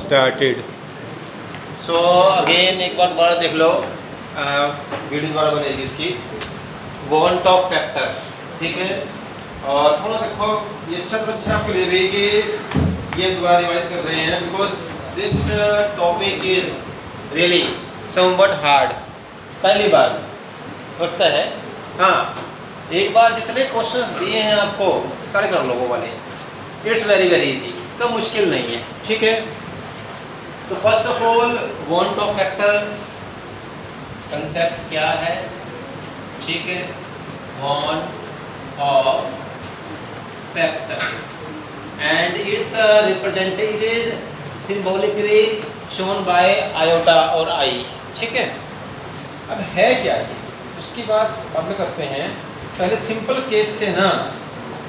started. So again एक बार दोबारा देख लो, वीडियो दोबारा बनेगी इसकी, want ऑफ फैक्टर, ठीक है। और थोड़ा देखो ये अच्छा तो अच्छा आपके लिए भी कि ये दोबारा रिवाइज कर रहे हैं, because this topic is really somewhat hard. पहली बार लगता है, हाँ एक बार जितने क्वेश्चंस दिए हैं आपको सारे कर लो वो वाले, इट्स वेरी वेरी इजी, तो मुश्किल नहीं है, ठीक है। तो first of all want Hoff factor concept क्या है, ठीक है। Want Hoff factor and it's represented is symbolically shown by iota और आई, ठीक है। अब है क्या ये, उसकी बात अब करते हैं। पहले सिंपल केस से ना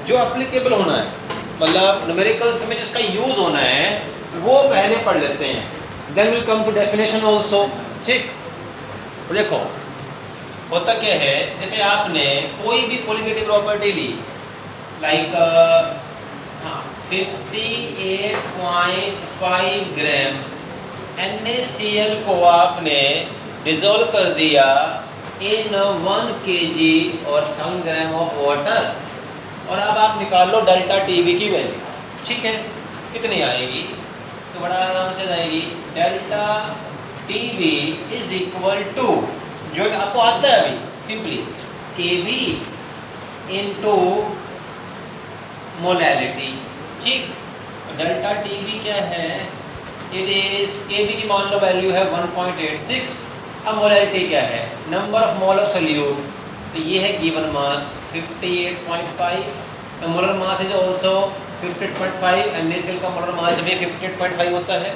जो एप्लीकेबल होना है, मतलब न्यूमेरिकल्स में जिसका यूज होना है वो पहले पढ़ लेते हैं, then will come to definition also, ठीक। देखो होता क्या है, जैसे आपने कोई भी कोलिगेटिव प्रॉपर्टी ली, लाइक 58.5 ग्राम NaCl को आपने डिजोल्व कर दिया इन 1 kg और 1000 ग्राम ऑफ वाटर, और अब आप निकाल लो डेल्टा टीवी की वैल्यू, ठीक है। कितनी आएगी, तो बड़ा आराम से आएगी, delta TV is equal to, जो आपको आता है अभी सिंपली, केवी इनटू मोलैलिटी, ठीक। डेल्टा टीवी क्या है, इट इज केवी की मान लो वैल्यू है 1.86। अब मोलैलिटी क्या है, number of mole of solute, तो ये है given mass 58.5, the molar mass is also 58.5, NaCl का मोलर मास भी 58.5 होता है,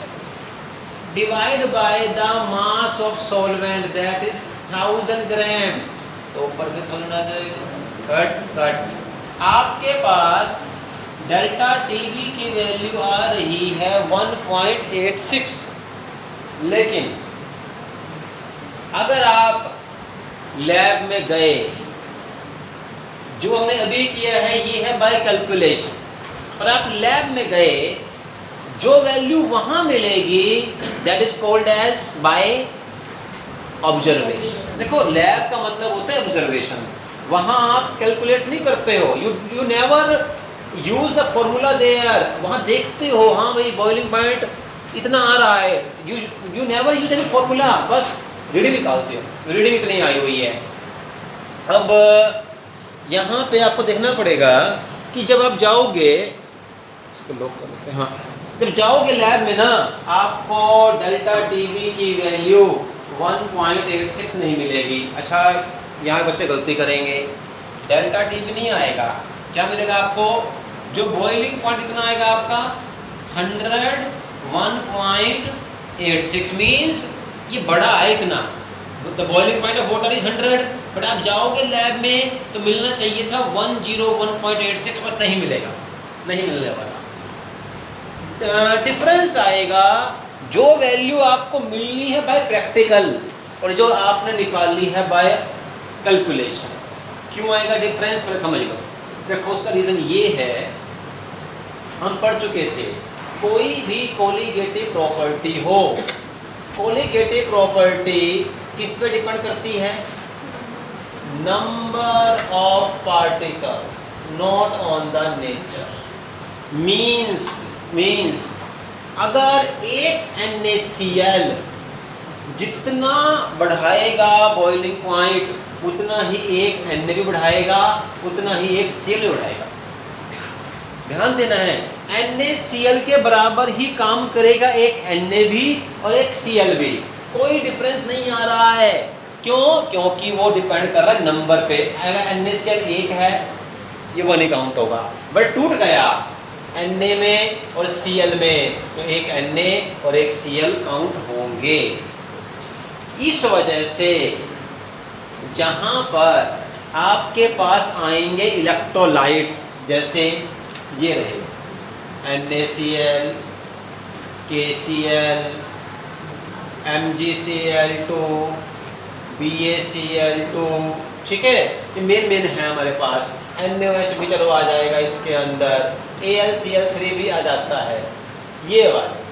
divide by the mass of solvent that is 1000 ग्राम, तो ऊपर के थोड़ा जाएगा, कट। आपके पास डेल्टा टीवी की वैल्यू आ रही है 1.86, लेकिन अगर आप लैब में गए, जो हमने अभी किया है ये है बाय कैलकुलेशन, और आप लैब में गए, जो वैल्यू वहां मिलेगी that is called as by observation. देखो लैब का मतलब होता है ऑब्जर्वेशन, वहां आप कैलकुलेट नहीं करते हो, you never use the formula there, वहां देखते हो हाँ भाई बॉइलिंग पॉइंट इतना आ रहा है, you never use any formula, बस रीडिंग निकालते हो, रीडिंग इतनी आई हुई है। अब यहाँ पे आपको देखना पड़ेगा कि जब आप जाओगे, इसको लॉक कर देते हैं, हाँ, जब जाओगे लैब में ना, आपको डेल्टा टीवी की वैल्यू 1.86 नहीं मिलेगी। अच्छा यहाँ बच्चे गलती करेंगे, डेल्टा टीवी नहीं आएगा, क्या मिलेगा आपको, जो बॉइलिंग पॉइंट इतना आएगा आपका 100 1.86 मीन्स ये बड़ा है इतना, the boiling point of water is 100, but आप जाओगे लैब में तो मिलना चाहिए था 101.86, पर नहीं मिलेगा, नहीं मिलने वाला। डिफरेंस आएगा जो वैल्यू आपको मिलनी है बाय प्रैक्टिकल और जो आपने निकाली है बाय कैलकुलेशन। क्यों आएगा डिफरेंस, पहले समझ लो। देखो उसका रीजन ये है, हम पढ़ चुके थे, कोई भी कोलिगेटिव प्रॉपर्टी हो, कोलिगेटिव प्रॉपर्टी किस पे डिपेंड करती है, number of particles, not on the nature. Means अगर एक NaCl जितना बढ़ाएगा बॉइलिंग पॉइंट, उतना ही एक Na भी बढ़ाएगा, उतना ही एक Cl भी बढ़ाएगा। ध्यान देना है, NaCl के बराबर ही काम करेगा एक Na भी और एक Cl भी, कोई डिफरेंस नहीं आ रहा है। क्यों, क्योंकि वो डिपेंड कर रहा है नंबर पे। अगर NaCl 1 है ये 1 ही काउंट होगा, बट टूट गया Na में और Cl में तो एक Na और एक Cl काउंट होंगे। इस वजह से जहां पर आपके पास आएंगे इलेक्ट्रोलाइट्स, जैसे ये रहे NaCl, KCl, MgCl2, BaCl2, ठीक है, ये मेन है हमारे पास। NaOH भी चलो आ जाएगा इसके अंदर, AlCl3 भी आ जाता है, ये वाले।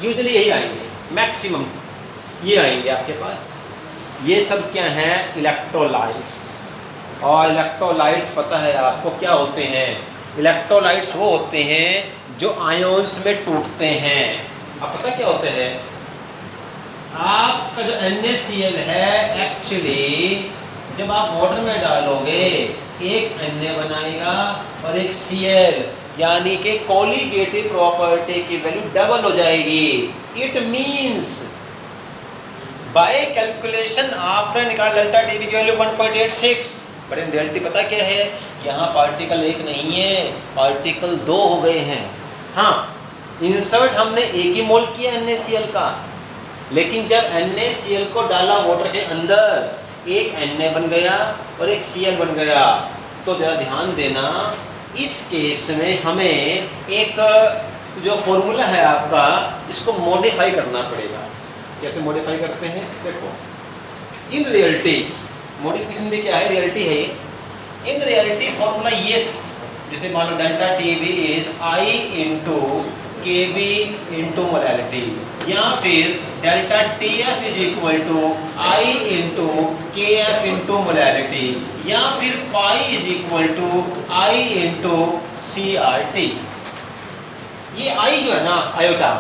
यूजुअली यही आएंगे, मैक्सिमम ये आएंगे आपके पास। ये सब क्या हैं? इलेक्ट्रोलाइट्स। और इलेक्ट्रोलाइट्स पता है आपको क्या होते हैं? इलेक्ट्रोलाइट्स वो होते हैं जो आयोन्स में टूटते हैं। अब पता क्या होते हैं? आपका जो NaCl है, एक्चुअली जब आप वाटर में डालोगे एक Na बनाएगा और एक Cl, यानी कि कोलिगेटिव प्रॉपर्टी की वैल्यू डबल हो जाएगी। इट मींस बाय कैलकुलेशन आपने निकाला डेल्टा टी की वैल्यू 1.86, बट इन रियलिटी पता क्या है? यहाँ पार्टिकल एक नहीं है, पार्टिकल दो हो गए हैं। हाँ, इंसर्ट हमने एक ही मोल किया NaCl का, लेकिन जब NaCl को डाला वाटर के अंदर, एक Na बन गया और एक Cl बन गया। तो जरा ध्यान देना, इस केस में हमें एक जो फॉर्मूला है आपका, इसको मॉडिफाई करना पड़ेगा। कैसे मॉडिफाई करते हैं? देखो, इन रियलिटी मॉडिफिकेशन भी क्या है, रियलिटी है ये। इन रियलिटी फॉर्मूला ये था, जैसे मान लो delta TV is I into KB into molality, या फिर delta TF is equal to I into KF into molality, या फिर pi is equal to I into CRT। ये I जो है ना, आयोटा,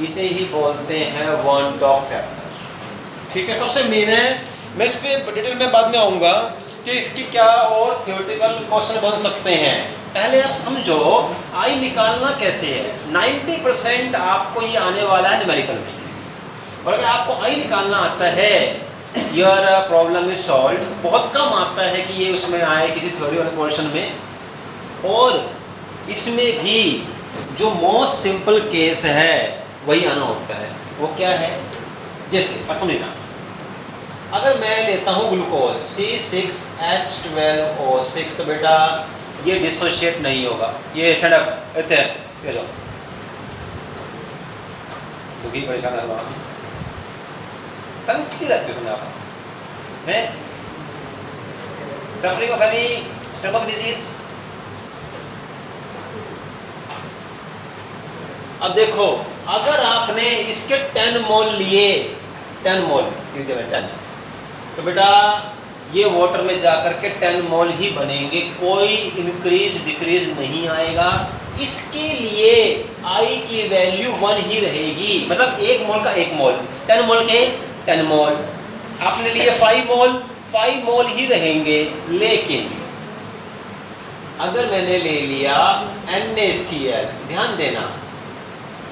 इसे ही बोलते हैं वन डॉट फैक्टर। ठीक है, सबसे मेन है। मैं इस पे डिटेल में बाद में आऊँगा कि इसकी क्या और थ्योरेटिकल क्वेश्चन बन सकते हैं। पहले आप समझो I निकालना कैसे है। 90% आपको ये आने वाला है न्यूमेरिकल में, और अगर आपको I निकालना आता है, योर प्रॉब्लम इज सॉल्व। बहुत कम आता है कि ये उसमें आए किसी थ्योरी वाले पोर्शन में। और इसमें भी जो मोस्ट सिंपल केस है वही आना होता है। वो क्या है? जैसे समझना, अगर मैं लेता हूँ ग्लूकोज C6H12O6, तो बेटा ये डिसोशिएट नहीं होगा। ये स्टैंड अप इतने ये जाओ, दुखी परेशान है वहाँ तब ठीक रहती हो आप हैं, suffering of any stomach disease. अब देखो, अगर आपने इसके 10 मोल लिए, 10 मोल 10, तो बेटा ये वाटर में जाकर के 10 मोल ही बनेंगे, कोई इंक्रीज डिक्रीज नहीं आएगा। इसके लिए I की वैल्यू 1 ही रहेगी, मतलब 1 मोल का 1 मोल, 10 मोल के 10 मोल। आपने लिए 5 मोल ही रहेंगे। लेकिन अगर मैंने ले लिया NaCl, ध्यान देना,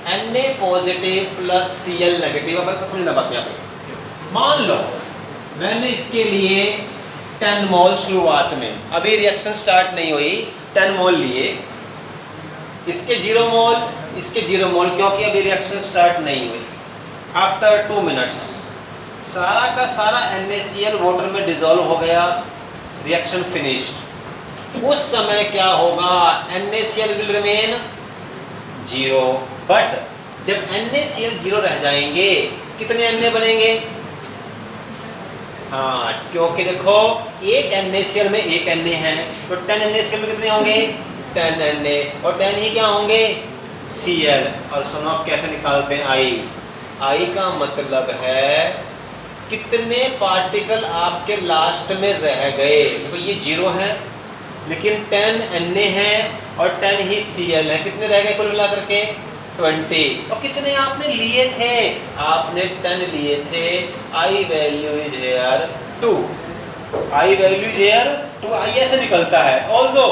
Na positive plus Cl negative. अब समझना बात यहाँ पे, मान लो मैंने इसके लिए 10 मोल शुरुआत में, अभी रिएक्शन स्टार्ट नहीं हुई, 10 मोल लिए, इसके 0 मोल, इसके 0 मोल, क्योंकि अभी रिएक्शन स्टार्ट नहीं हुई। आफ्टर 2 मिनट्स सारा का सारा NaCl वाटर में डिसॉल्व हो गया, रिएक्शन फिनिश्ड। उस समय क्या होगा? NaCl विल रिमेन 0, बट जब NaCl 0 रह जाएंगे, कितने Na बनेंगे? हाँ, क्योंकि देखो एक NaCl में एक Na है, तो 10 NaCl में कितने होंगे? 10 Na, और 10 ही क्या होंगे? Cl। और सुनो कैसे निकालते हैं I का मतलब है कितने पार्टिकल आपके लास्ट में रह गए। देखो ये 0 है, लेकिन 10 Na है और 10 ही Cl है, कितने रह गए कुल मिला करके? 20। और कितने आपने लिए थे? आपने 10 लिए थे। I value is here 2, I value is here 2। I ऐसे निकलता है। ऑल्दो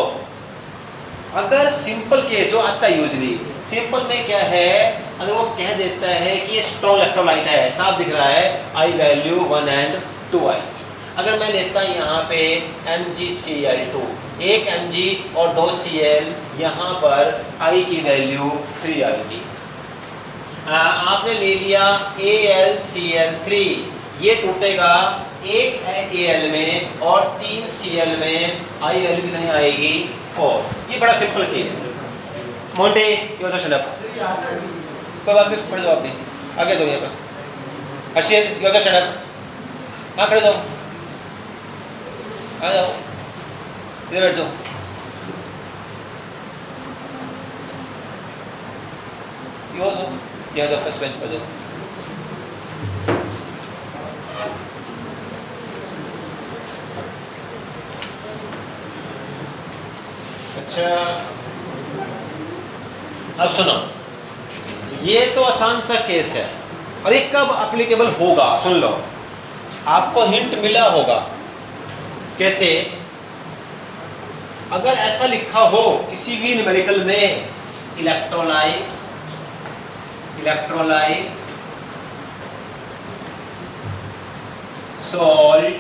अगर सिंपल केस जो आता है, यूजली सिंपल में क्या है, अगर वो कह देता है कि ये स्ट्रॉन्ग इलेक्ट्रोलाइट है, साफ दिख रहा है, I वैल्यू 1 and 2I। अगर मैं लेता यहाँ पे MgCl2, 1 Mg और 2 Cl, यहाँ पर I की वैल्यू 3 आएगी। आपने ले लिया AlCl3, ये टूटेगा 1 Al में और 3 Cl में, I वैल्यू कितनी आएगी? 4। ये बड़ा सिंपल केस है। मोंटे कोई बात नहीं, खड़े जाओ, अपनी आगे दो यहाँ पर। अर्शिद योजा शडप, हाँ खड़े जाओ, आ जाओ, इधर बैठ जाओ। योर हो, यहाँ जाओ फर्स्ट बेंच पर जाओ। अच्छा अब सुनो, ये तो आसान सा केस है, और ये कब एप्लीकेबल होगा सुन लो, आपको हिंट मिला होगा। कैसे? अगर ऐसा लिखा हो किसी भी न्यूमेरिकल में, इलेक्ट्रोलाइट सॉल्ट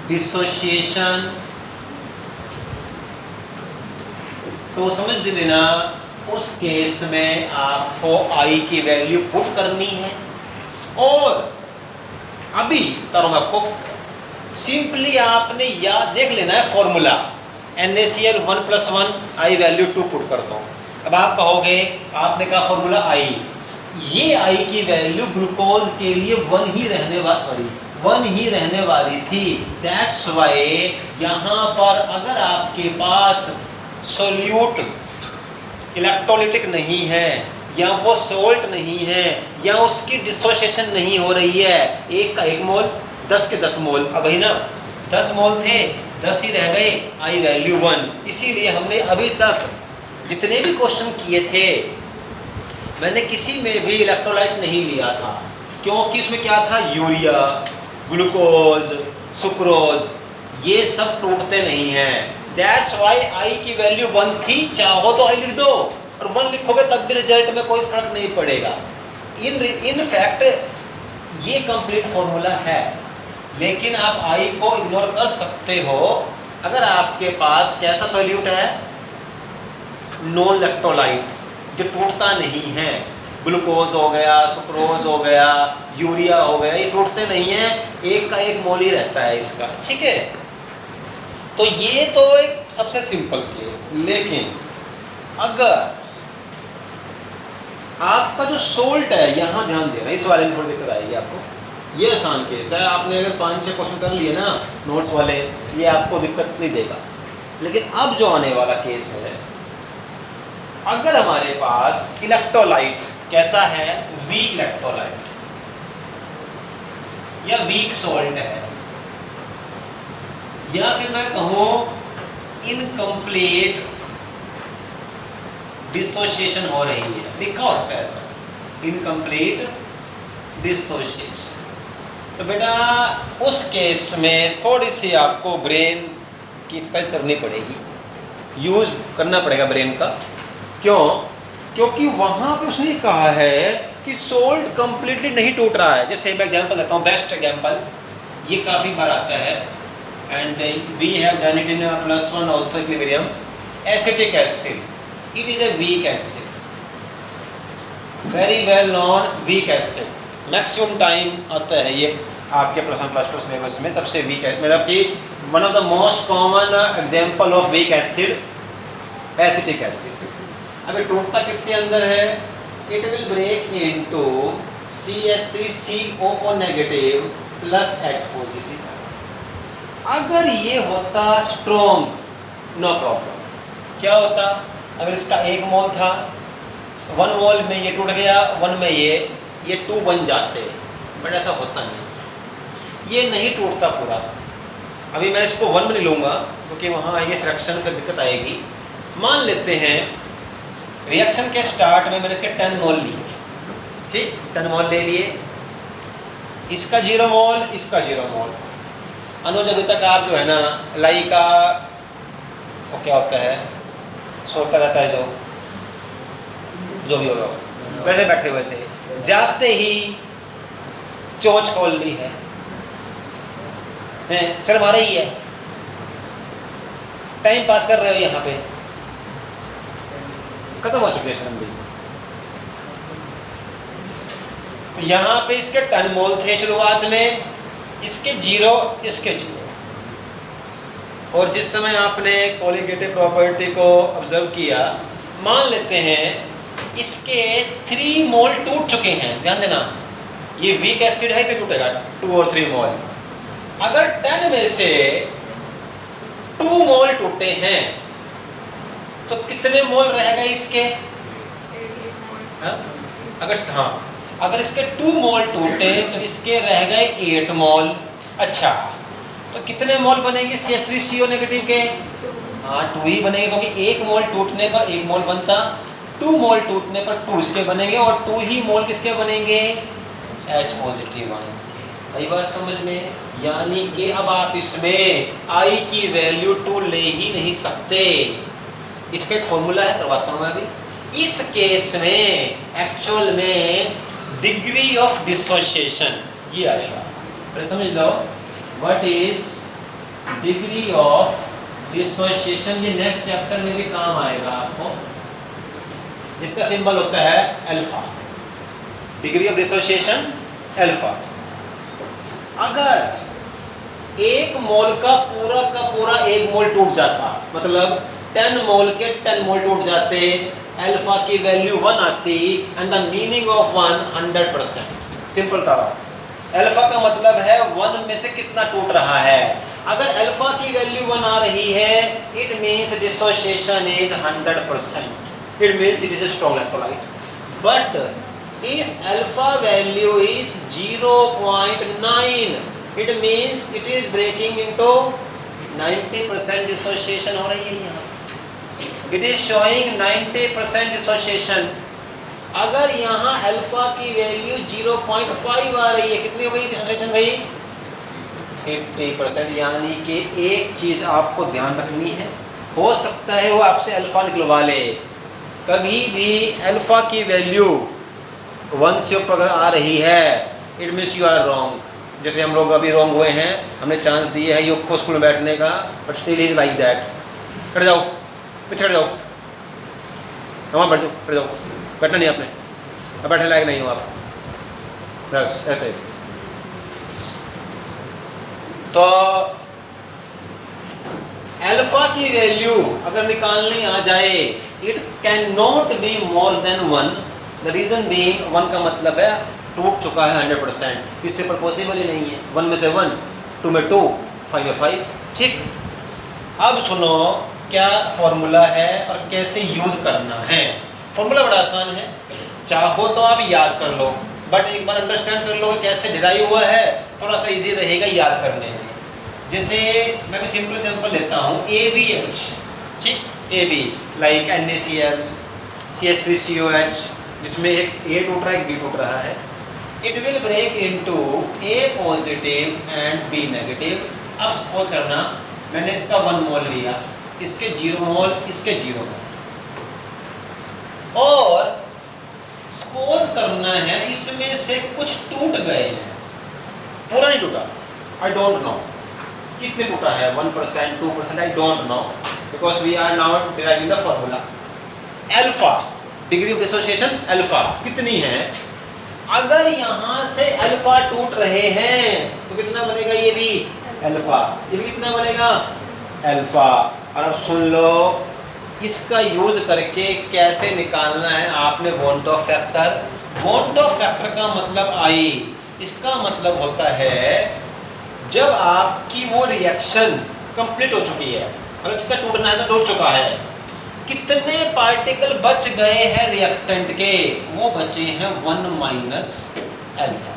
डिसोसिएशन, तो समझ लेना उस केस में आपको आई की वैल्यू पुट करनी है। और अभी तारों में आपको सिंपली आपने याद देख लेना है formula, NaCl 1+1 I value 2 put करता हूँ। अब आप कहोगे आपने कहा फॉर्मूला आई, ये आई की वैल्यू ग्लूकोज के लिए 1 ही रहने वाली थी। दैट्स वाई यहाँ पर अगर आपके पास सोल्यूट इलेक्ट्रोलिटिक नहीं है, या वो सोल्ट नहीं है, या उसकी डिसोसिएशन नहीं हो रही है, एक का 1 मोल 10 के 10 मोल, अब वही ना 10 मोल थे 10 ही रह गए, आई वैल्यू 1। इसीलिए हमने अभी तक जितने भी क्वेश्चन किए थे मैंने किसी में भी इलेक्ट्रोलाइट नहीं लिया था, क्योंकि उसमें क्या था, यूरिया, ग्लूकोज, सुक्रोज, ये सब टूटते नहीं हैं। दैट्स वाई आई की वैल्यू 1 थी, चाहो तो आई लिख दो, और 1 लिखोगे तब भी रिजल्ट में कोई फर्क नहीं पड़ेगा। इन फैक्ट ये कंप्लीट फॉर्मूला है, लेकिन आप आई को इग्नोर कर सकते हो अगर आपके पास कैसा सॉल्यूट है, नॉन इलेक्ट्रोलाइट, जो टूटता नहीं है। ग्लूकोज हो गया, सुक्रोज हो गया, यूरिया हो गया, ये टूटते नहीं हैं, एक का 1 मोल ही रहता है इसका, ठीक है। तो ये तो एक सबसे सिंपल केस। लेकिन अगर आपका जो सोल्ट है, यहाँ ध्यान देना, इस वाले में थोड़ी दिक्कत आएगी आपको। ये आसान केस है, आपने अगर 5-6 क्वेश्चन कर लिए ना नोट्स वाले, ये आपको दिक्कत नहीं देगा। लेकिन अब जो आने वाला केस है, अगर हमारे पास इलेक्ट्रोलाइट कैसा है, वीक इलेक्ट्रोलाइट या वीक सॉल्ट है, या फिर मैं कहूँ इनकम्प्लीट डिसोसिएशन हो रही है, लिखा होता है ऐसा, इनकम्प्लीट डिसोसिएशन, तो बेटा उस केस में थोड़ी सी आपको ब्रेन की एक्सरसाइज करनी पड़ेगी, यूज करना पड़ेगा ब्रेन का। क्यों? क्योंकि वहां पे उसने कहा है कि सोल्ट कंप्लीटली नहीं टूट रहा है। जैसे मैं एग्जांपल देता हूँ, बेस्ट एग्जांपल, ये काफ़ी बार आता है, and we have done it in +1 also equilibrium, acetic acid, it is a weak acid, very well known weak acid. Maximum time आता है ये आपके +1 +2 सिलेबस में, सबसे वीक है, मतलब कि one of the most common example of weak acid acetic acid. अभी टूटता किसके अंदर है, it will break into CH3CO negative plus H positive. अगर ये होता स्ट्रॉन्ग, नो प्रॉब्लम, क्या होता, अगर इसका 1 मोल था, 1 मोल में ये टूट गया, 1 में ये 2 बन जाते, बट ऐसा होता नहीं, ये नहीं टूटता पूरा। अभी मैं इसको 1 में नहीं लूँगा क्योंकि वहाँ ये फ्रैक्शन से दिक्कत आएगी। मान लेते हैं रिएक्शन के स्टार्ट में मैंने इसके 10 मोल लिए, ठीक, 10 मोल ले लिए, इसका 0 मोल, इसका 0 मोल। अनुज अभी तक आप जो है ना लाई का वो क्या होता है, सोता रहता है, जो भी होगा वैसे बैठे हुए थे, जागते ही चोंच खोल ली है, शर्म आ रही है, टाइम पास कर रहे हो, यहाँ पे खत्म हो चुकी है शर्म भी। यहाँ पे इसके 10 मोल थे शुरुआत में, इसके 0, इसके 0, और जिस समय आपने कोलिगेटिव प्रॉपर्टी को ऑब्जर्व किया, मान लेते हैं इसके 3 मोल टूट चुके हैं। ध्यान देना, ये वीक एसिड है तो टूटेगा 2 और 3 मोल। अगर 10 में से 2 मोल टूटे हैं तो कितने मोल रहेगा इसके? अगर इसके 2 मोल टूटे तो इसके रह गए 8 मोल। अच्छा, तो कितने मोल बनेंगे CH3CO नेगेटिव के? 2 ही बनेंगे, क्योंकि 1 मोल टूटने पर 1 मोल बनता, 2 मोल टूटने पर 2 इसके बनेंगे, और 2 ही मोल किसके बनेंगे? H पॉजिटिव आएंगे। आई बात समझ में? यानी कि अब आप इसमें I की वैल्यू 2 ले ही नहीं सकते। इसका एक फॉर्मूला है, करवाता हूँ मैं अभी। इस केस में एक्चुअल में डिग्री ऑफ डिसोसिएशन ये आएगा, फिर समझ लो what is degree of dissociation. ये नेक्स्ट चैप्टर में भी काम आएगा आपको, जिसका सिंबल होता है alpha. Degree of dissociation alpha. अगर 1 मोल का पूरा 1 मोल टूट जाता, मतलब 10 मोल के 10 मोल टूट जाते, अल्फा की वैल्यू 1 आती, and the meaning of 1 100%। Simple था। अल्फा का मतलब है 1 में से कितना टूट रहा है। अगर अल्फा की वैल्यू 1 आ रही है, it means dissociation is 100%। It means it is a strong electrolyte. But if alpha value is 0.9, it means it is breaking into 90% dissociation हो रही है यहाँ। It is showing 90% dissociation। अगर यहाँ अल्फा की वैल्यू 0.5 आ रही है, कितनी हो गई डिसोसिएशन भाई? 50%। यानी कि एक चीज आपको ध्यान रखनी है, हो सकता है वो आपसे अल्फा निकलवा ले। कभी भी अल्फा की वैल्यू 1 से ऊपर अगर आ रही है, it means you are wrong. जैसे हम लोग अभी रॉन्ग हुए हैं, हमने चांस दिए है योग को स्कूल में बैठने का, but still is like that. बैठ जाओ, पिछड़ जाओ, वहाँ बैठ जाओ, बैठ जाओ, बैठना नहीं आपने, अब बैठने लायक नहीं हो आप, बस ऐसे। तो अल्फा की वैल्यू अगर निकालनी आ जाए, it can not be more than 1। The reason being 1 का मतलब है टूट चुका है 100%, इससे पर पॉसिबल ही नहीं है। 1 में से 1, 2 में 2, 5 में 5। ठीक, अब सुनो क्या फॉर्मूला है और कैसे यूज करना है। फॉर्मूला बड़ा आसान है, चाहो तो आप याद कर लो, बट एक बार अंडरस्टैंड कर लो कैसे डिराइव हुआ है, थोड़ा सा इजी रहेगा याद करने में। जैसे मैं भी सिंपल एग्जांपल लेता हूँ, ABH। ठीक, AB लाइक NaCl, CH3COH, जिसमें एक A टूट रहा है, एक B टूट रहा है। It will break into A positive and B negative. अब सपोज करना मैंने इसका 1 मोल लिया, इसके 0 मोल, इसके 0 मोल, और सपोज करना है इसमें से कुछ टूट गए हैं, पूरा नहीं टूटा। आई डोंट नो कितने टूटा है, 1%, 2%, I don't know, because we are now deriving the formula. Alpha degree of dissociation alpha कितनी है? अगर यहाँ से अल्फा टूट रहे हैं तो कितना बनेगा? ये भी अल्फा, ये भी कितना बनेगा? अल्फा। और अब सुन लो इसका यूज करके कैसे निकालना है आपने bond of factor. Bond of factor का मतलब आई, इसका मतलब होता है जब आपकी वो रिएक्शन कंप्लीट हो चुकी है, मतलब कितना टूटना है तो टूट चुका है, कितने पार्टिकल बच गए हैं रिएक्टेंट के? वो बचे हैं 1 माइनस अल्फा।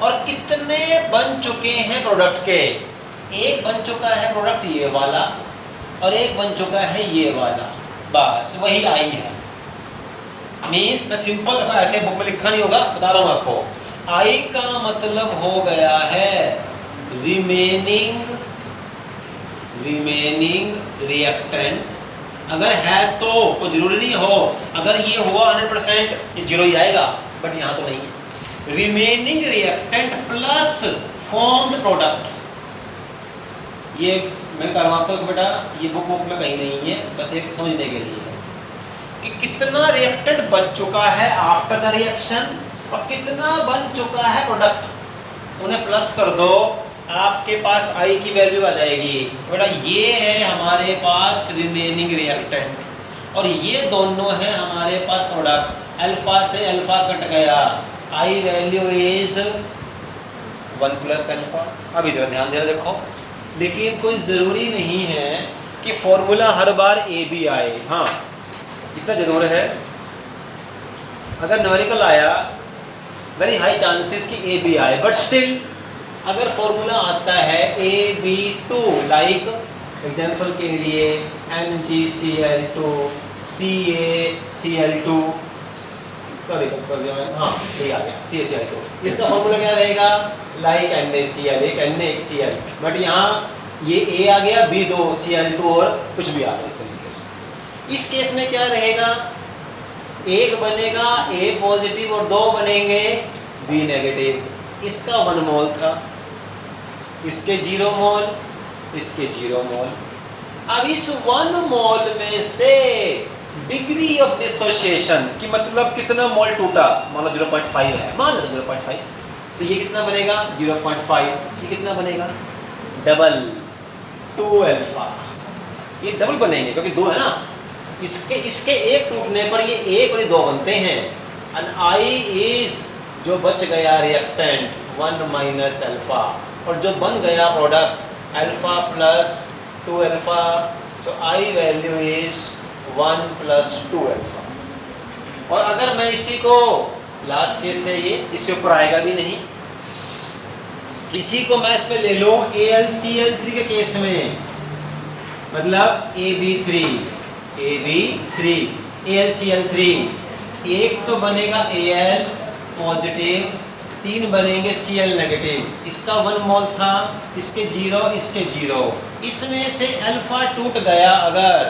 और कितने बन चुके हैं प्रोडक्ट के? एक बन चुका है प्रोडक्ट ये वाला, और एक बन चुका है ये वाला, बस वही आई है। मीन्स मैं सिंपल ऐसे बुक में लिखा नहीं होगा, बता रहा हूँ आपको। आई का मतलब हो गया है रिमेनिंग रिएक्टेंट। अगर है तो कोई जरूरी नहीं हो, अगर ये हुआ 100% ये 0 ही आएगा, बट यहाँ तो नहीं है। Remaining reactant plus formed product. ये मैं कह रहा हूँ आपको बेटा, ये बुक में कहीं नहीं है, बस एक समझने के लिए है कि कितना रिएक्टेंट बच चुका है आफ्टर द रिएक्शन और कितना बन चुका है प्रोडक्ट। उन्हें प्लस कर दो, आपके पास आई की वैल्यू आ जाएगी। बेटा ये है हमारे पास रिमेनिंग रिएक्टेंट और ये दोनों है हमारे पास प्रोडक्ट। अल्फा से अल्फा कट गया, I value is 1 plus alpha. अभी जरा ध्यान देना देखो, लेकिन कोई ज़रूरी नहीं है कि फॉर्मूला हर बार ए बी आए। हाँ, इतना जरूर है, अगर न्यूमेरिकल आया वेरी हाई चांसेस कि ए बी आए, बट स्टिल अगर फॉर्मूला आता है A B two, like example के लिए MgCl2 CaCl2 कर दिया मैंने, हाँ ये आ गया CaCl2, इसका फॉर्मूला क्या रहेगा, लाइक NaCl, एक Na एक Cl, बट यहाँ ये A आ गया, B दो Cl2 और कुछ भी आ गया इस तरीके से। इस केस में क्या रहेगा, एक बनेगा A पॉजिटिव और दो बनेंगे B नेगेटिव। इसका 1 मोल था, इसके 0 मोल, इसके 0 मोल। अब इस 1 मोल में से डिग्री ऑफ डिसोसिएशन की मतलब कितना मोल टूटा, मान लो 0.5 है, मान लो 0.5, तो ये कितना बनेगा 0.5, ये कितना बनेगा डबल 2 अल्फा, ये डबल बनेंगे क्योंकि 2 है ना, इसके एक टूटने पर ये एक और ये 2 बनते हैं। एंड I इज जो बच गया रिएक्टेंट 1 माइनस अल्फा, और जो बन गया product alpha plus 2 alpha, so I value is 1 plus 2 alpha. और अगर मैं इसी को लास्ट केस से, ये इससे ऊपर आएगा भी नहीं, इसी को मैं इस पे ले लूं AlCl3 के केस में, मतलब AB3 AlCl3, एक तो बनेगा Al पॉजिटिव, 3 बनेंगे Cl नेगेटिव। इसका 1 मोल था, इसके 0, इसके 0, इसमें से अल्फा टूट गया अगर,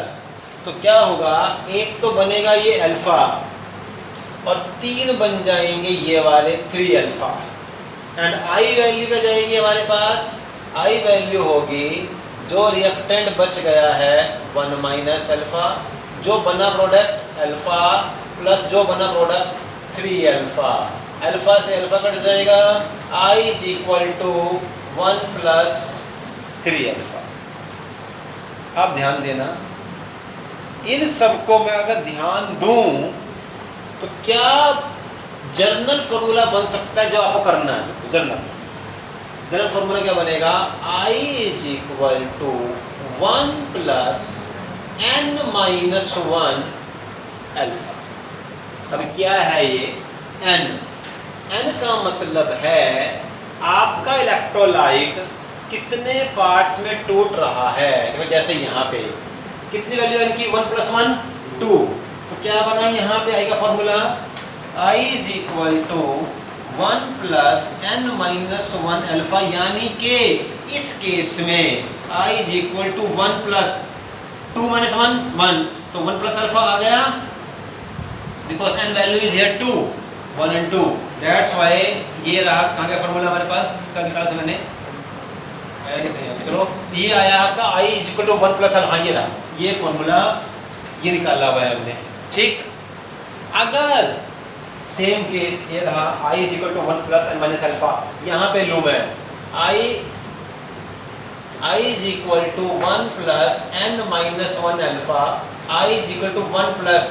तो क्या होगा, एक तो बनेगा ये अल्फा और 3 बन जाएंगे ये वाले 3 अल्फा। एंड I वैल्यू पे जाएगी हमारे पास, I वैल्यू होगी जो रिएक्टेंट बच गया है 1 माइनस अल्फा, जो बना प्रोडक्ट अल्फा प्लस जो बना प्रोडक्ट 3 अल्फा। अल्फा से अल्फा कट जाएगा, I is equal to 1 plus 3 alpha. आप ध्यान देना, इन सबको मैं अगर ध्यान दूं तो क्या जर्नल फॉर्मूला बन सकता है जो आपको करना है। जर्नल फॉर्मूला क्या बनेगा, I is equal to 1 plus n minus 1 alpha. अब क्या है ये n का मतलब है आपका इलेक्ट्रोलाइट कितने पार्ट्स में टूट रहा है। देखो जैसे यहाँ पे कितनी वैल्यू है इनकी, 1 प्लस 1 2, तो क्या बना यहाँ पे I का formula, I is equal to 1 plus n minus 1 alpha, यानी कि इस केस में I is equal to 1 plus 2 minus 1 1, तो 1 प्लस अल्फा आ गया, because n value is here 2 1 and 2, that's why ये रहा कहाँ का फॉर्मूला हमारे पास, कल निकाला था मैंने, चलो ये आया आपका I is equal to 1 plus alpha, ये रहा ये फॉर्मूला, ये निकाला हुआ है हमने। ठीक, अगर सेम केस ये रहा I is equal to 1 plus n minus alpha, यहाँ पे लूँ मैं I is equal to 1 plus n minus 1 alpha, I is equal to 1 plus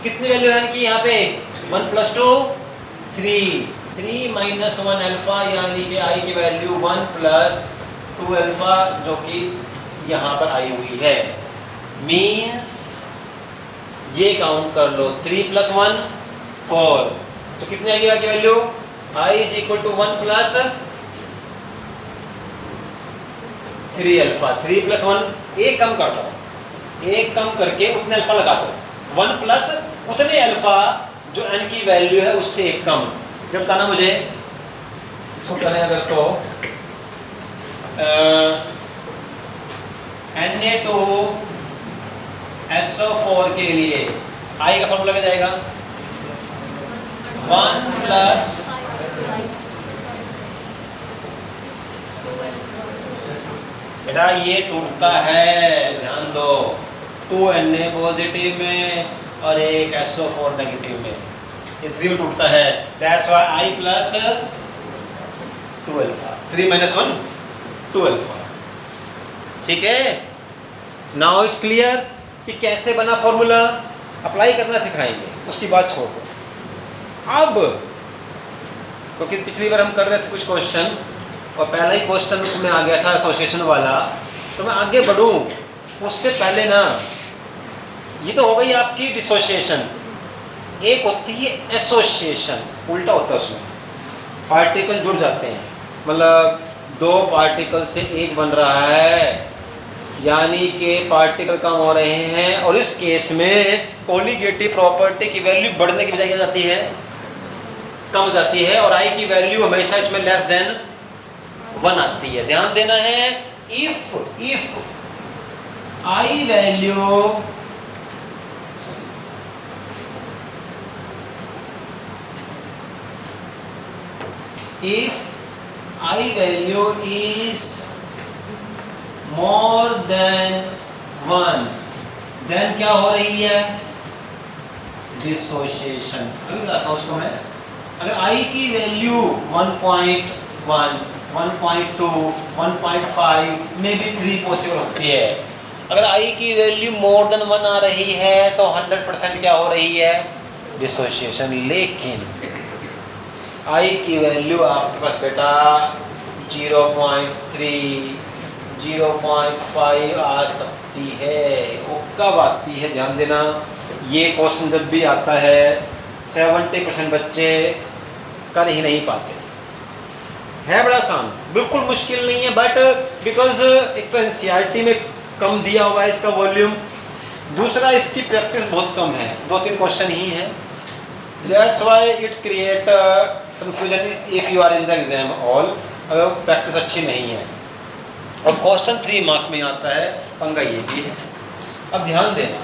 कितनी वैल्यू है इनकी यहाँ पे 1 प्लस 2 3 माइनस 1 अल्फा, यानी कि I की वैल्यू 1 प्लस 2 अल्फा जो कि यहाँ पर आई हुई है। मीन्स ये काउंट कर लो 3 प्लस 1 4, तो कितनी आएगी बाकी value, I is equal to 1 plus 3 alpha, 3 plus 1 एक कम करता हूँ, एक कम करके उतने अल्फा लगाता हूँ, 1 प्लस उतने अल्फा जो n की वैल्यू है उससे एक कम। जब बताना मुझे इसको करें अगर तो Na2SO4 के लिए I का फॉर्मूला क्या जाएगा, 1 प्लस बेटा ये टूटता है, ध्यान दो, 2 Na पॉजिटिव में और एक SO4 नेगेटिव में, ये 3 में टूटता है, that's why I plus 2 alpha, 3 minus 1 2 alpha. ठीक है, नाउ इट्स क्लियर कि कैसे बना फॉर्मूला, अप्लाई करना सिखाएंगे, उसकी बात छोड़ दो। अब क्योंकि पिछली बार हम कर रहे थे कुछ क्वेश्चन और पहला ही क्वेश्चन उसमें आ गया था एसोसिएशन वाला, तो मैं आगे बढ़ूं उससे पहले ना, ये तो हो गई आपकी डिसोसिएशन, एक होती है एसोसिएशन, उल्टा होता है उसमें, पार्टिकल जुड़ जाते हैं, मतलब दो पार्टिकल से एक बन रहा है, यानी कि पार्टिकल कम हो रहे हैं, और इस केस में कोलिगेटिव प्रॉपर्टी की वैल्यू बढ़ने की बजाय क्या जाती है, कम जाती है, और आई की वैल्यू हमेशा इसमें लेस देन 1 आती है। ध्यान देना है, if I value if I value is more than 1, then क्या हो रही है, डिसोसिएशन। अभी बताता हूँ उसको मैं। अगर I की वैल्यू 1.1, 1.2, 1.5 में भी 3 पॉसिबल होती है। अगर I की वैल्यू मोर देन 1 आ रही है तो 100% क्या हो रही है, डिसोसिएशन। लेकिन I की वैल्यू आपके पास बेटा 0.3, 0.5 आ सकती है। वो कब आती है, ध्यान देना, ये क्वेश्चन जब भी आता है 70% बच्चे कर ही नहीं पाते। है बड़ा आसान, बिल्कुल मुश्किल नहीं है, बट बिकॉज एक तो एनसीईआरटी में कम दिया हुआ है इसका वॉल्यूम, दूसरा इसकी प्रैक्टिस बहुत कम है, 2-3 क्वेश्चन ही है। That's why it create confusion if you are in the exam hall, अगर प्रैक्टिस अच्छी नहीं है। और क्वेश्चन 3 मार्क्स में आता है, पंगा ये भी है। अब ध्यान देना,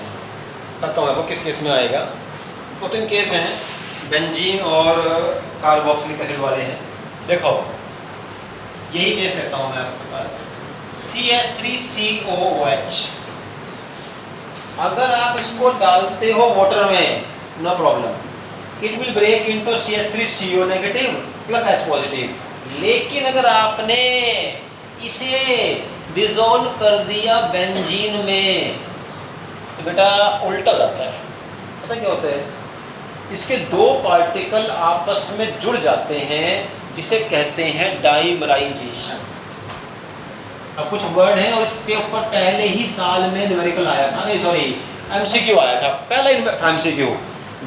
कहता हूँ आपको किस केस में आएगा। 2-3 केस हैं, बेंजीन और कार्बोक्सिलिक एसिड वाले हैं। देखो यही केस लेता हूँ मैं आपके पास, CH3COOH। अगर आप इसको डालते हो वाटर में, no problem, it will break into CH3CO negative plus H positive. लेकिन अगर आपने इसे डिसॉल्व कर दिया बेंजीन में तो बेटा उल्टा जाता है। पता क्या होता है, इसके 2 पार्टिकल आपस में जुड़ जाते हैं, जिसे कहते हैं डाइमराइजेशन। अब कुछ वर्ड हैं और इसके ऊपर पहले ही साल में न्यूमेरिकल आया था, नहीं सॉरी MCQ आया था, पहला MCQ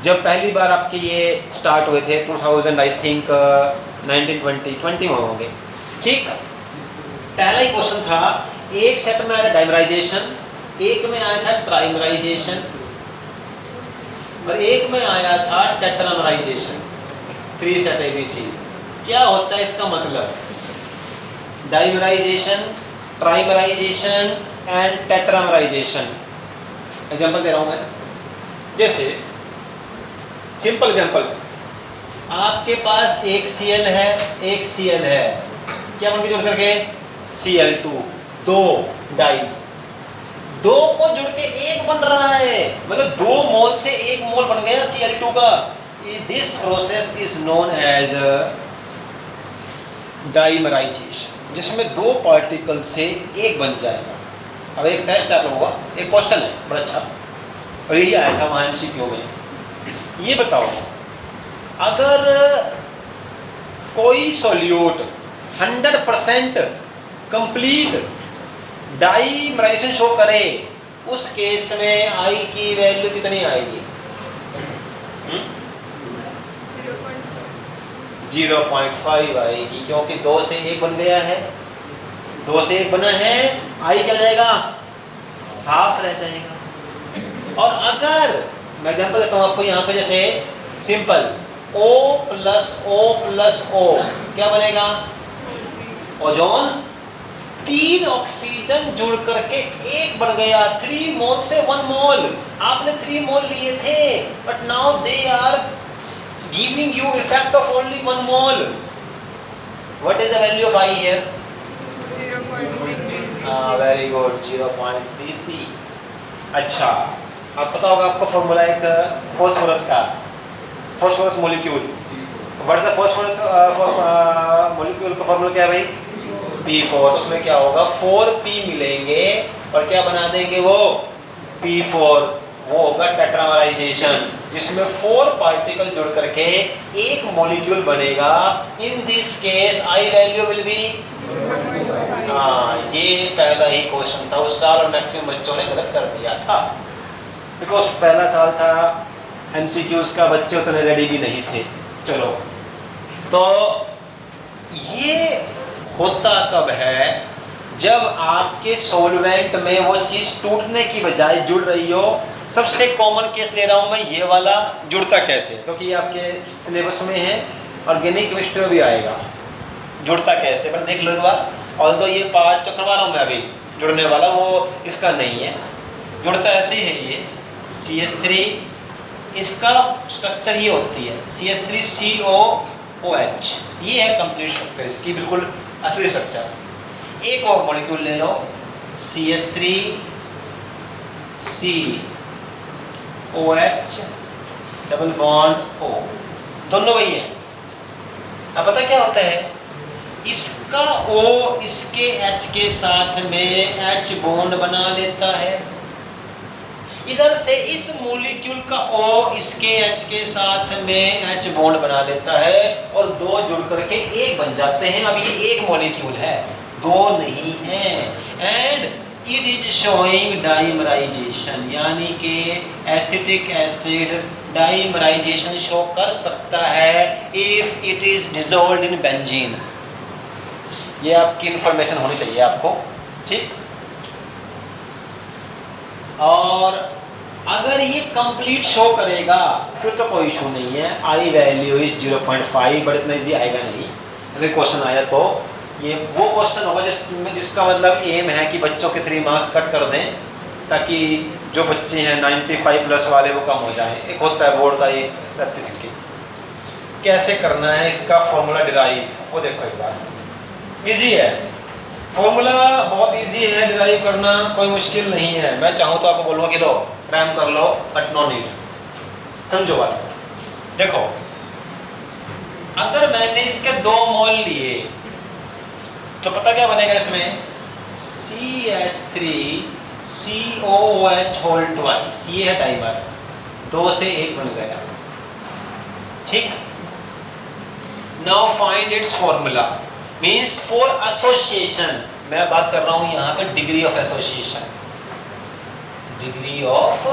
जब पहली बार आपके ये स्टार्ट हुए थे 2000 आई थिंक 1920 में होंगे, ठीक। पहला ही क्वेश्चन था, एक सेट में आया था डाइमराइजेशन, एक में आया था ट्राइमराइजेशन, और एक में आया था टेट्रामराइजेशन। 3 सेट ABC। क्या होता है इसका मतलब, डाइमराइजेशन, ट्राइमराइजेशन एंड टेट्रामराइजेशन। एग्जांपल दे रहा हूं मैं, जैसे सिंपल एग्जांपल, आपके पास एक Cl है, एक Cl है, क्या बन के जुड़ करके Cl2, 2 डाई, 2 को जुड़ के 1 बन रहा है, मतलब 2 मोल से 1 मोल बन गया Cl2 का। This process is known as dimerisation, जिसमें 2 पार्टिकल से 1 बन जाएगा। अब एक टेस्ट आप लोगों का, एक क्वेश्चन है बड़ा अच्छा, और यही आया था वहाँ MCQ में। ये बताओ, अगर कोई सॉल्यूट 100% कंप्लीट डाइमराइजेशन शो करे, उस केस में I की वैल्यू कितनी आएगी? 0.5 आएगी, क्योंकि 2 से 1 बन गया है, 2 से 1 बना है, I क्या जाएगा, हाफ रह जाएगा। और अगर मैं एग्जांपल देता हूँ आपको यहाँ पे, जैसे सिंपल O प्लस O क्या बनेगा, ओजोन। 3 ऑक्सीजन जुड़ करके 1 बन गया, 3 मोल से 1 मोल। आपने 3 मोल लिए थे, but now they are giving you effect of only 1 mole. What is the value of I here? 0.33। Very good, 0.33। अच्छा, अब पता होगा आपको फॉर्मूला एक फॉस्फोरस का, phosphorus molecule. What is the phosphorus molecule का फॉर्मूला क्या है भाई? P4। उसमें क्या होगा, 4P मिलेंगे और क्या बना देंगे वो, P4। वो होगा टेट्रामराइजेशन, जिसमें 4 पार्टिकल जुड़ करके 1 मॉलिक्यूल बनेगा। In this case I value will be हाँ, ये पहला ही क्वेश्चन था उस साल और मैक्सिमम बच्चों ने गलत कर दिया था, बिकॉज पहला साल था, एमसीक्यूज का बच्चे उतने रेडी भी नहीं थे। चलो, तो ये होता कब है, जब आपके सॉल्वेंट में वो चीज़ टूटने की बजाय जुड़ रही हो। सबसे कॉमन केस ले रहा हूँ मैं ये वाला, जुड़ता कैसे, क्योंकि ये आपके सिलेबस में है, ऑर्गेनिक केमिस्ट्री में भी आएगा जुड़ता कैसे, पर देख लो एक बार। और तो ये पार्ट जो करवा रहा हूँ मैं अभी जुड़ने वाला, वो इसका नहीं है। जुड़ता ऐसे ही है, ये CH3, इसका स्ट्रक्चर ये होती है CH3COOH, ये है कंप्लीट स्ट्रक्चर इसकी, बिल्कुल असली स्ट्रक्चर। एक और मॉलिक्यूल ले लो, CH3COH डबल बॉन्ड O, दोनों वही हैं। अब पता क्या होता है, इसका O इसके H के साथ में H बॉन्ड बना लेता है। इधर से इस मॉलिक्यूल का O इसके H के साथ में H बॉन्ड बना लेता है और दो जुड़ करके एक बन जाते हैं। अब ये एक मॉलिक्यूल है, दो नहीं है। And it is showing dimerisation, यानी कि एसिटिक एसिड डाइमराइजेशन शो कर सकता है if it is dissolved in benzene. ये आपकी इंफॉर्मेशन होनी चाहिए आपको, ठीक। और अगर ये कंप्लीट शो करेगा फिर तो कोई इशू नहीं है, आई वैल्यू इज 0.5, बट इतना ईजी आएगा नहीं। अगर क्वेश्चन आया तो ये वो क्वेश्चन होगा जिसका मतलब एम है कि बच्चों के 3 मार्क्स कट कर दें, ताकि जो बच्चे हैं 95 प्लस वाले वो कम हो जाएं। एक होता है बोर्ड का एक रत्ती थिंकिंग, कैसे करना है इसका फॉर्मूला डिराइव, वो देखो एक बार। इजी है फॉर्मूला, बहुत इजी है डिराइव करना, कोई मुश्किल नहीं है। मैं चाहूँ तो आपको बोलूँगा कि लो रैम कर लो, बट नो नीड। समझो बात को। देखो, अगर मैंने इसके 2 मोल लिए तो पता क्या बनेगा इसमें, CH3COOH होल ट्वाइस, ये है टाइमर, 2 से 1 बन गया, ठीक। Now find its formula, means for association. मैं बात कर रहा हूं यहां पे degree of association, degree of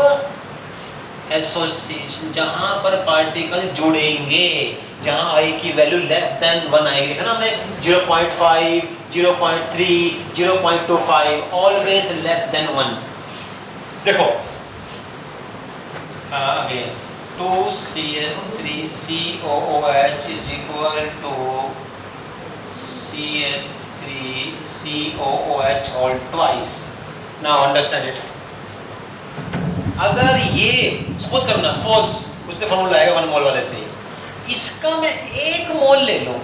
association, जहां पर पार्टिकल जुड़ेंगे, जहां आई की वैल्यू लेस देन 1 आएगी। देखा ना हमने 0.5, 0.3, 0.25, ऑलवेज लेस देन 1। देखो again 2CH3COOH is equal to CH3COOH whole twice. Now understand it. अगर ये सपोज करना, सपोज उससे फॉर्मूला आएगा 1 मोल वाले से ही, इसका मैं 1 मोल ले लूं।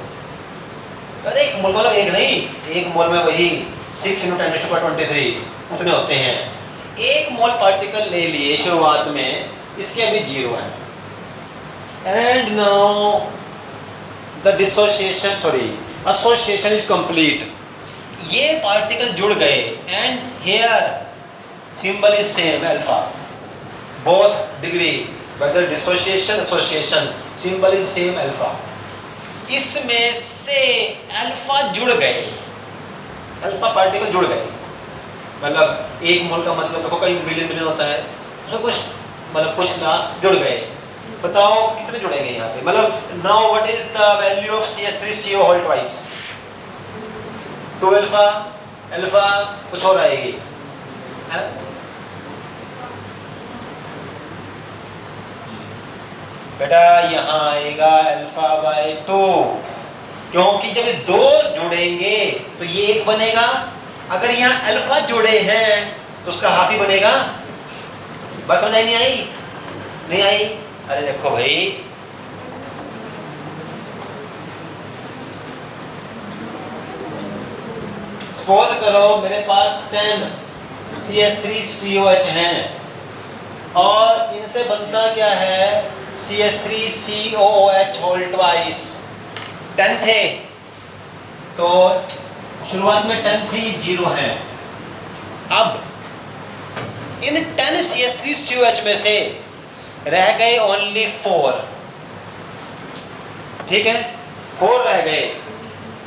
अरे 1 मोल मतलब एक नहीं, 1 मोल में वही 6 × 10⁻23 उतने होते हैं। 1 मोल पार्टिकल ले लिए शुरुआत में, इसके अभी 0 है। And now the association is complete. ये पार्टिकल जुड़ गए and here symbol is same, alpha, both degree whether dissociation association symbol is same alpha। इसमें से अल्फा जुड़ गए, अल्फा पार्टिकल जुड़ गए, मतलब 1 मोल का मतलब देखो कई मिलियन होता है, उसमें कुछ मतलब कुछ ना जुड़ गए। बताओ कितने जुड़ेंगे यहाँ पे, मतलब now what is the value of CH3CO whole twice, 2 alpha, alpha कुछ और आएगी है? बेटा यहाँ आएगा अल्फा बाय 2, क्योंकि जब 2 जुड़ेंगे तो ये 1 बनेगा। अगर यहाँ अल्फा जुड़े हैं तो उसका हाफ ही बनेगा। बस समझ नहीं आई? नहीं आई? अरे देखो भाई, सपोज करो मेरे पास 10 CH3COH हैं और इनसे बनता क्या है, CH3COOH होल ट्वाइस। 10 थे तो शुरुआत में 10 थी, 0 है। अब इन 10 CH3COH में से रह गए ओनली 4, ठीक है, 4 रह गए।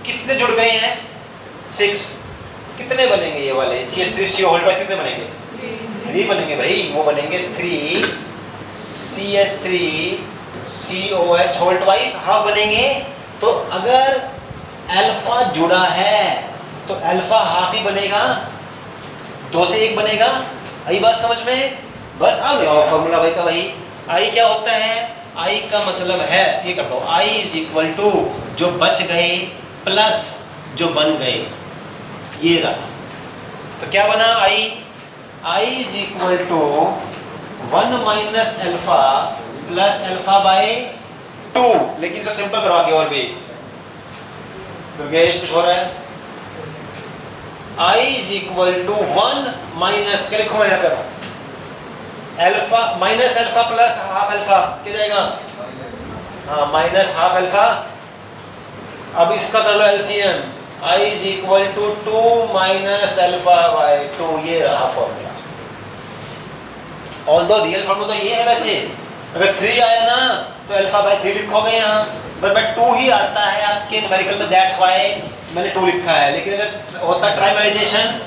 कितने जुड़ गए हैं? 6 कितने बनेंगे ये वाले CH3CO होल्ड ट्वाइस कितने बनेंगे 3 बनेंगे भाई, वो बनेंगे 3 CH3COH होल्ड ट्वाइस हाफ बनेंगे। तो अगर अल्फा जुड़ा है तो अल्फा हाफ ही बनेगा, 2 से 1 बनेगा। आई बात समझ में? बस आ गया फॉर्मूला भाई का वही। आई क्या होता है? आई का मतलब है, ये करता हूँ, आई इज इक्वल टू जो बच गए प्लस जो बन गए, ये रहा। तो क्या बना? I is equal to 1 minus alpha plus alpha by 2। लेकिन इसको सिंपल करवा के और भी दुर्गेश कुछ हो रहा है। I is equal to 1 minus क्या लिखूं यहाँ पर? Alpha minus alpha plus half alpha क्या जाएगा? हाँ माइनस हाफ अल्फा। अब इसका कर लो LCM. I is equal to 2 minus alpha by 2, ये रहा फॉर्मूला। ऑल्दो रियल फॉर्मूला ये है वैसे, अगर 3 आया ना तो अल्फा बाय 3 लिखोगे यहाँ, बट 2 ही आता है आपके न्यूमेरिकल में, दैट्स व्हाई मैंने 2 लिखा है। लेकिन अगर होता ट्राइमेराइजेशन,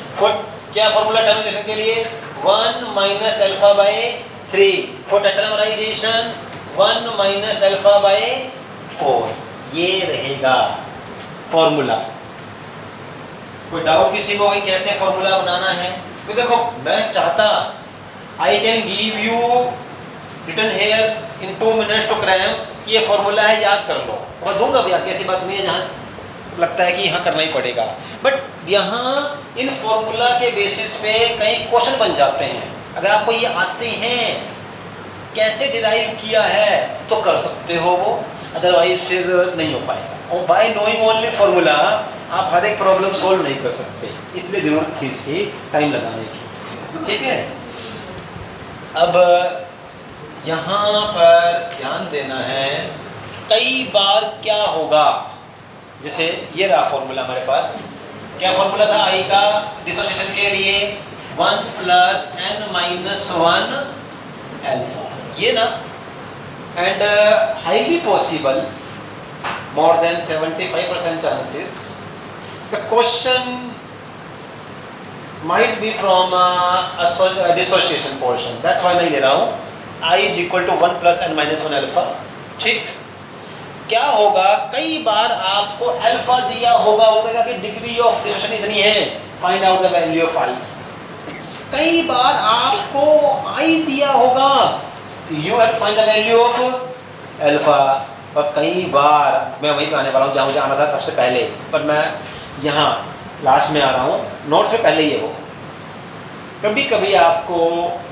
क्या फॉर्मूला ट्राइमेराइजेशन के लिए? 1 minus alpha by 3। For tetramerization 1 minus alpha by 4, ये रहेगा फॉर्मूला। कोई डाउट किसी को कैसे फॉर्मूला बनाना है? तो देखो मैं चाहता I can give you written here in 2 minutes to cram, ये फॉर्मूला है याद कर लो, और दूंगा भी आपकी, ऐसी बात नहीं है जहाँ लगता है कि यहाँ करना ही पड़ेगा। बट यहाँ इन फॉर्मूला के बेसिस पे कई क्वेश्चन बन जाते हैं। अगर आपको ये आते हैं कैसे डिराइव किया है तो कर सकते हो वो, अदरवाइज फिर नहीं हो पाएगा। और बाय नोइंग ओनली फॉर्मूला आप हर एक प्रॉब्लम सोल्व नहीं कर सकते, इसलिए जरूरत थी इसकी टाइम लगाने की। ठीक है, अब यहाँ पर ध्यान देना है, कई बार क्या होगा, जैसे ये रहा फॉर्मूला हमारे पास। क्या फॉर्मूला था आई का डिसोसिएशन के लिए? 1 प्लस n माइनस 1 अल्फा, ये ना। And highly possible, more than 75% chances the question might be from a dissociation portion. That's why मैं ले रहा हूँ I is equal to 1 plus n minus 1 alpha। ठीक, क्या होगा? कई बार आपको अल्फा दिया होगा, होगा कि डिग्री ऑफ डिसोसिएशन इतनी है, find out the value of i. कई बार आपको आई दिया होगा, you have to find the value of alpha. और कई बार मैं वहीं पे आने वाला हूँ जहाँ मुझे आना था सबसे पहले, पर मैं यहाँ लास्ट में आ रहा हूँ, नोट्स में पहले ही है वो। कभी कभी आपको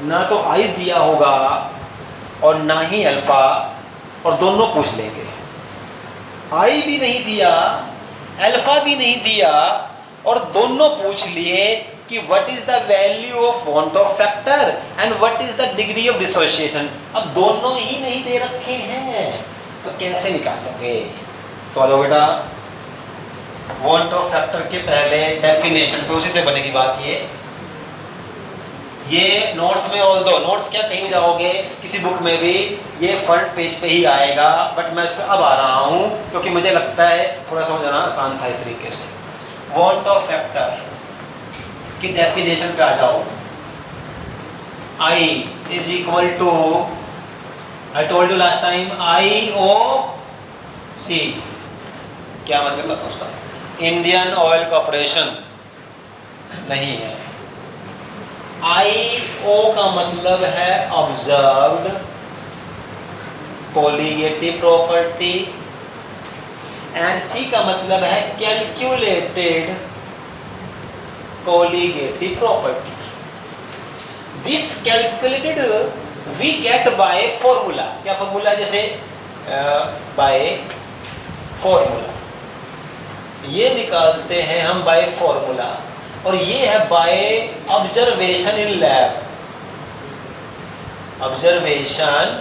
ना तो आई दिया होगा और ना ही अल्फा, और दोनों पूछ लेंगे। आई भी नहीं दिया, अल्फा भी नहीं दिया, और दोनों पूछ लिए कि what is the value of want Hoff factor and what is the degree of dissociation. अब दोनों ही नहीं दे रखे हैं तो कैसे निकालोगे? तो आ जाओ बेटा, वॉन्ट ऑफ फैक्टर के पहले डेफिनेशन, तो उसी से बनेगी बात। ये नोट्स में, ऑल दो नोट्स क्या कहीं जाओगे किसी बुक में भी ये फ्रंट पेज पे ही आएगा, बट मैं इस पर अब आ रहा हूँ क्योंकि मुझे लगता है थोड़ा समझना आसान था इस तरीके से। वॉन्ट ऑफ फैक्टर की डेफिनेशन पे आ जाओ। I is equal to, I told you last time, IOC। क्या मतलब था उसका? इंडियन ऑयल कॉर्पोरेशन नहीं है। IO का मतलब है observed colligative property, and C का मतलब है calculated colligative property. This calculated we get by formula. क्या फॉर्मूला? जैसे बाय फॉर्मूला, ये निकालते हैं हम बाय फॉर्मूला, और ये है by observation in lab. Observation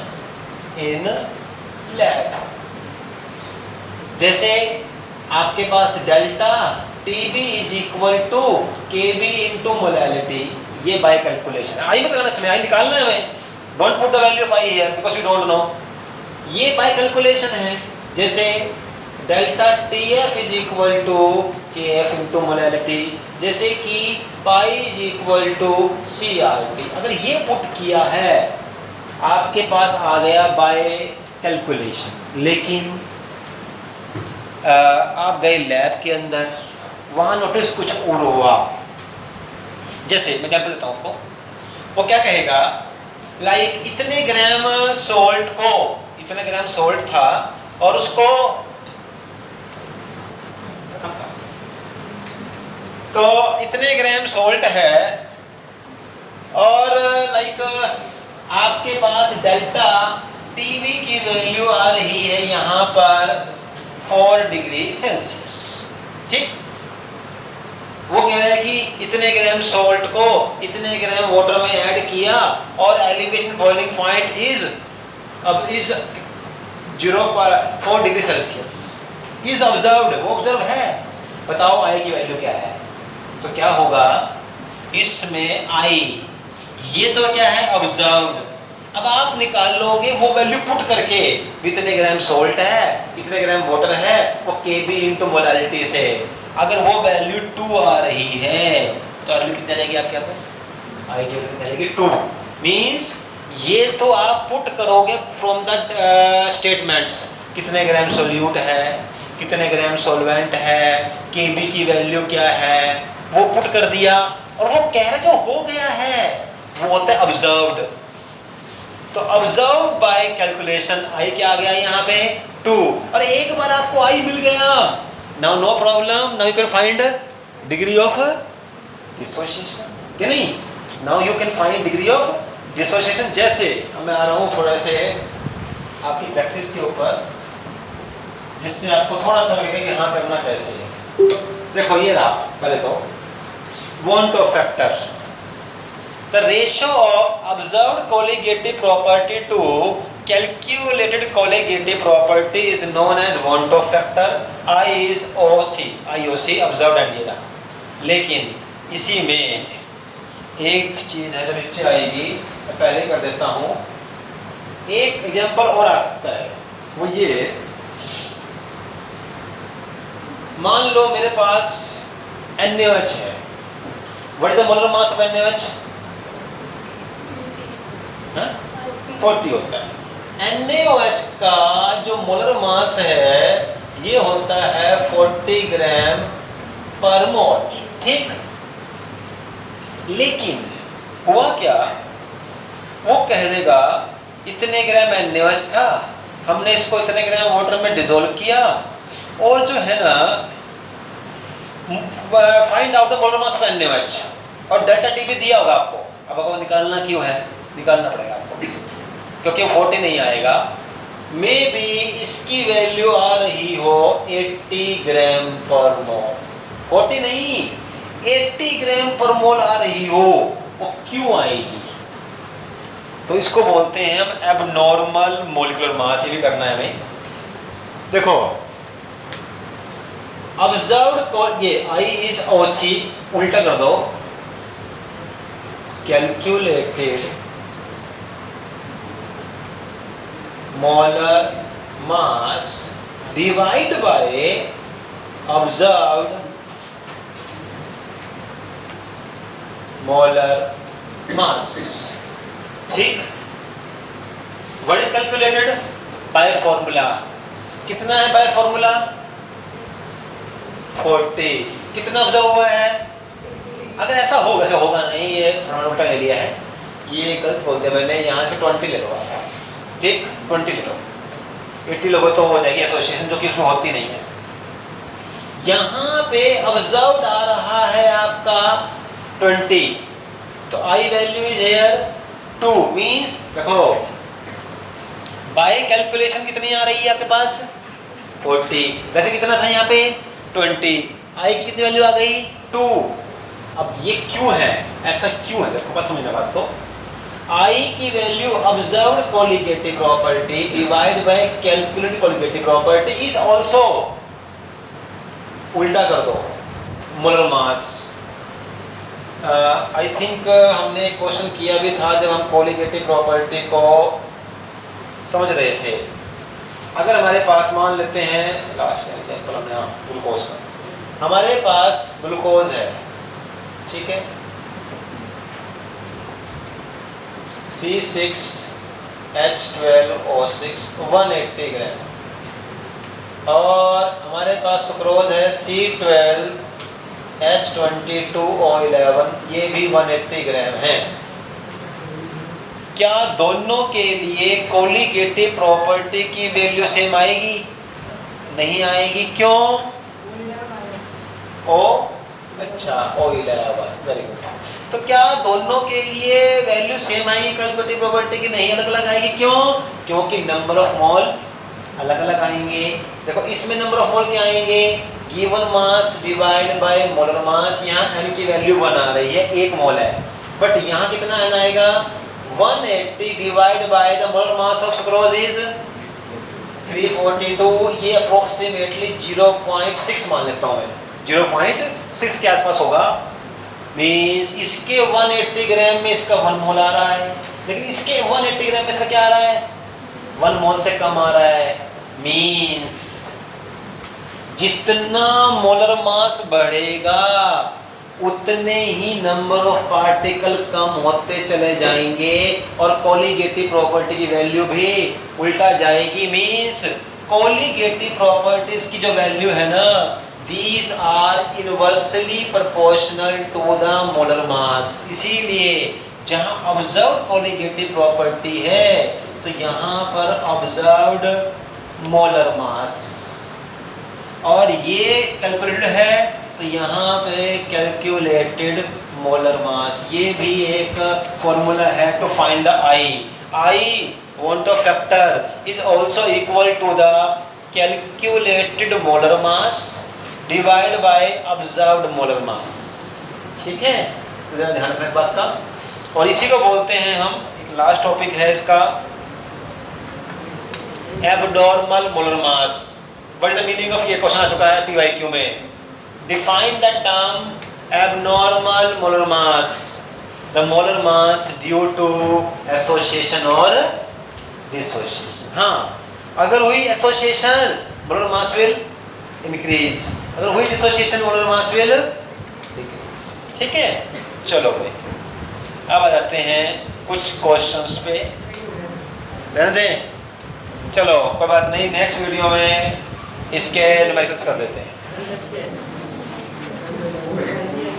in lab, जैसे आपके पास delta TB is equal to KB into molality, ये बाय कैलकुलेशन है। आई मत करना, इसमें आई निकालना है हमें, don't put the value of I hear because we don't know. ये बाय कैलकुलेशन है। जैसे delta T F is equal to K F into molality, जैसे कि pi is equal to C R T. अगर ये पुट किया है आपके पास आ गया बाय कैलकुलेशन, लेकिन आप गए लैब के अंदर, वहाँ नोटिस कुछ और हुआ। जैसे मैं एग्जाम्पल देता हूँ आपको, वो क्या कहेगा, लाइक इतने ग्राम सोल्ट को, इतने ग्राम सोल्ट था और उसको तो इतने ग्राम सोल्ट है और लाइक आपके पास डेल्टा टीवी की वैल्यू आ रही है यहाँ पर 4 डिग्री सेल्सियस। ठीक, वो कह रहा है कि इतने ग्राम सोल्ट को इतने ग्राम वाटर में ऐड किया और एलिवेशन बॉइलिंग पॉइंट इज अब is 0.4 degree Celsius is observed, वो ऑब्जर्व है। बताओ आई की वैल्यू क्या है? तो क्या होगा इसमें आई, ये तो क्या है ऑब्जर्व्ड। अब आप निकाल लोगे वो वैल्यू पुट करके, इतने ग्राम सोल्ट है इतने ग्राम वाटर है, वो केबी इंटू मोलालिटी से। अगर वो वैल्यू 2 आ रही है तो वैल्यू कितनी आ जाएगी आपके पास? आई की वैल्यू कितनी आ जाएगी? 2। मीन्स ये तो आप पुट करोगे फ्रॉम द स्टेटमेंट्स, कितने ग्राम सोल्यूट है, कितने ग्राम सॉल्वेंट है, केबी की वैल्यू क्या है, वो पुट कर दिया और वो कह जो हो गया है वो होता है ऑब्जर्व्ड। तो ऑब्जर्व बाय कैलकुलेशन आई क्या आ गया यहाँ पे 2, और एक बार आपको आई मिल गया, now no problem, now you can find degree of dissociation, क्या नहीं? Now you can find degree of dissociation. जैसे मैं आ रहा हूँ थोड़ा से आपकी प्रैक्टिस के ऊपर, जिससे आपको थोड़ा सा लगेगा कि हाँ करना कैसे है। देखो ये रहा, पहले तो want of factor, the ratio of observed colligative property to calculated colligative property is known as want of factor, I is OC, IOC observed and ये रहा। लेकिन इसी में एक चीज है जो नीचे आएगी, मैं पहले कर देता हूँ, एक एग्जांपल और आ सकता है, वो ये मान लो मेरे पास NaOH है। What is the molar mass of NaOH? 40 होता है। NaOH का जो मोलर मास है ये होता है 40 ग्राम पर मोल। ठीक, लेकिन हुआ क्या, वो कह देगा इतने ग्राम NaOH था, हमने इसको इतने ग्राम वाटर में डिसॉल्व किया और जो है ना find out the molar mass of NaOH, और डेल्टा टी भी दिया होगा आपको। अब आपको निकालना क्यों है? निकालना पड़ेगा आपको क्योंकि 40 नहीं आएगा। मे बी इसकी वैल्यू आ रही हो 80 ग्राम पर मोल, 40 नहीं 80 ग्राम पर मोल आ रही हो, वो क्यों आएगी? तो इसको बोलते हैं हम एबनॉर्मल मोलिकुलर मास। ये भी करना है हमें। देखो ऑब्जर्व्ड, ये I इज OC, उल्टा कर दो, calculated molar mass divide by observed molar mass. ठीक, what is calculated by formula? कितना है बाय फॉर्मूला? 40। कितना ऑब्जर्व हुआ है? अगर ऐसा हो, वैसे होगा नहीं, ये थोड़ा उल्टा ले लिया है, ये गलत बोल दिया मैंने, यहाँ से 20 ले लो। ठीक, 20 ले लो, 80 लोगों तो हो जाएगी एसोसिएशन, जो कि उसमें होती नहीं है। यहाँ पे ऑब्जर्व्ड आ रहा है आपका 20, तो I value is here 2, means देखो बाय कैलकुलेशन कितनी आ रही है आपके पास 40, वैसे कितना था यहाँ पे 20, आई की कितनी वैल्यू आ गई 2। अब ये क्यों है, ऐसा क्यों है? देखो बात समझना बात को। आई की value observed colligative property divide by calculated colligative property is also, उल्टा कर दो, मोलर मास। आई थिंक हमने एक क्वेश्चन किया भी था जब हम कोलिगेटिव प्रॉपर्टी को समझ रहे थे। अगर हमारे पास मान लेते हैं लास्ट एग्जाम्पल हमने ग्लूकोज का, हमारे पास ग्लूकोज है, ठीक है, C6H12O6 180 ग्राम, और हमारे पास सुक्रोज है C12H22O11, ये भी 180 ग्राम है। क्या दोनों के लिए कोलिगेटिव प्रॉपर्टी की वैल्यू सेम आएगी? नहीं आएगी। क्यों? O11, very good. तो क्या दोनों के लिए वैल्यू सेम आएगी कोलिगेटिव प्रॉपर्टी की? नहीं, अलग अलग आएगी। क्यों? क्योंकि नंबर ऑफ मोल अलग अलग आएंगे। देखो इसमें नंबर ऑफ मोल क्या आएंगे? Given mass divide by molar mass. यहाँ n की वैल्यू 1 आ रही है, 1 मोल है, बट यहाँ कितना n आएगा? 180 divide by the molar mass of sucrose is 342। ये अप्रोक्सीमेटली 0.6 मान लेता हूँ मैं, 0.6 के आसपास होगा। मीन्स इसके 180 ग्राम में इसका 1 मोल आ रहा है, लेकिन इसके 180 ग्राम में इसका क्या आ रहा है? 1 मोल से कम आ रहा है। मीन्स जितना मोलर मास बढ़ेगा उतने ही नंबर ऑफ पार्टिकल कम होते चले जाएंगे, और कोलिगेटिव प्रॉपर्टी की वैल्यू भी उल्टा जाएगी। मीन्स कोलिगेटिव प्रॉपर्टीज की जो वैल्यू है ना, these are inversely proportional to the molar mass. इसीलिए जहां ऑब्जर्व्ड कोलिगेटिव प्रॉपर्टी है तो यहाँ पर ऑब्जर्व्ड मोलर मास, और ये कैलकुलेटेड है तो यहाँ पे कैलकुलेटेड मोलर मास। ये भी एक फॉर्मूला है to find the I van't Hoff factor is also equal to the calculated molar mass divide by observed molar mass. ठीक है, तो ध्यान रखना इस बात का। और इसी को बोलते हैं हम, एक लास्ट टॉपिक है इसका, abnormal molar mass. What is the meaning of, ये क्वेश्चन आ चुका है PYQ में। Define the term abnormal molar mass, the molar mass due to association और डिसोसिएशन। हाँ, अगर हुई association molar mass will increase, अगर हुई dissociation molar mass will decrease. ठीक है, चलो भाई अब आ जाते हैं कुछ क्वेश्चंस पे, रहने दें। चलो कोई बात नहीं, नेक्स्ट वीडियो में इसके न्यूमेरिकल्स कर देते हैं।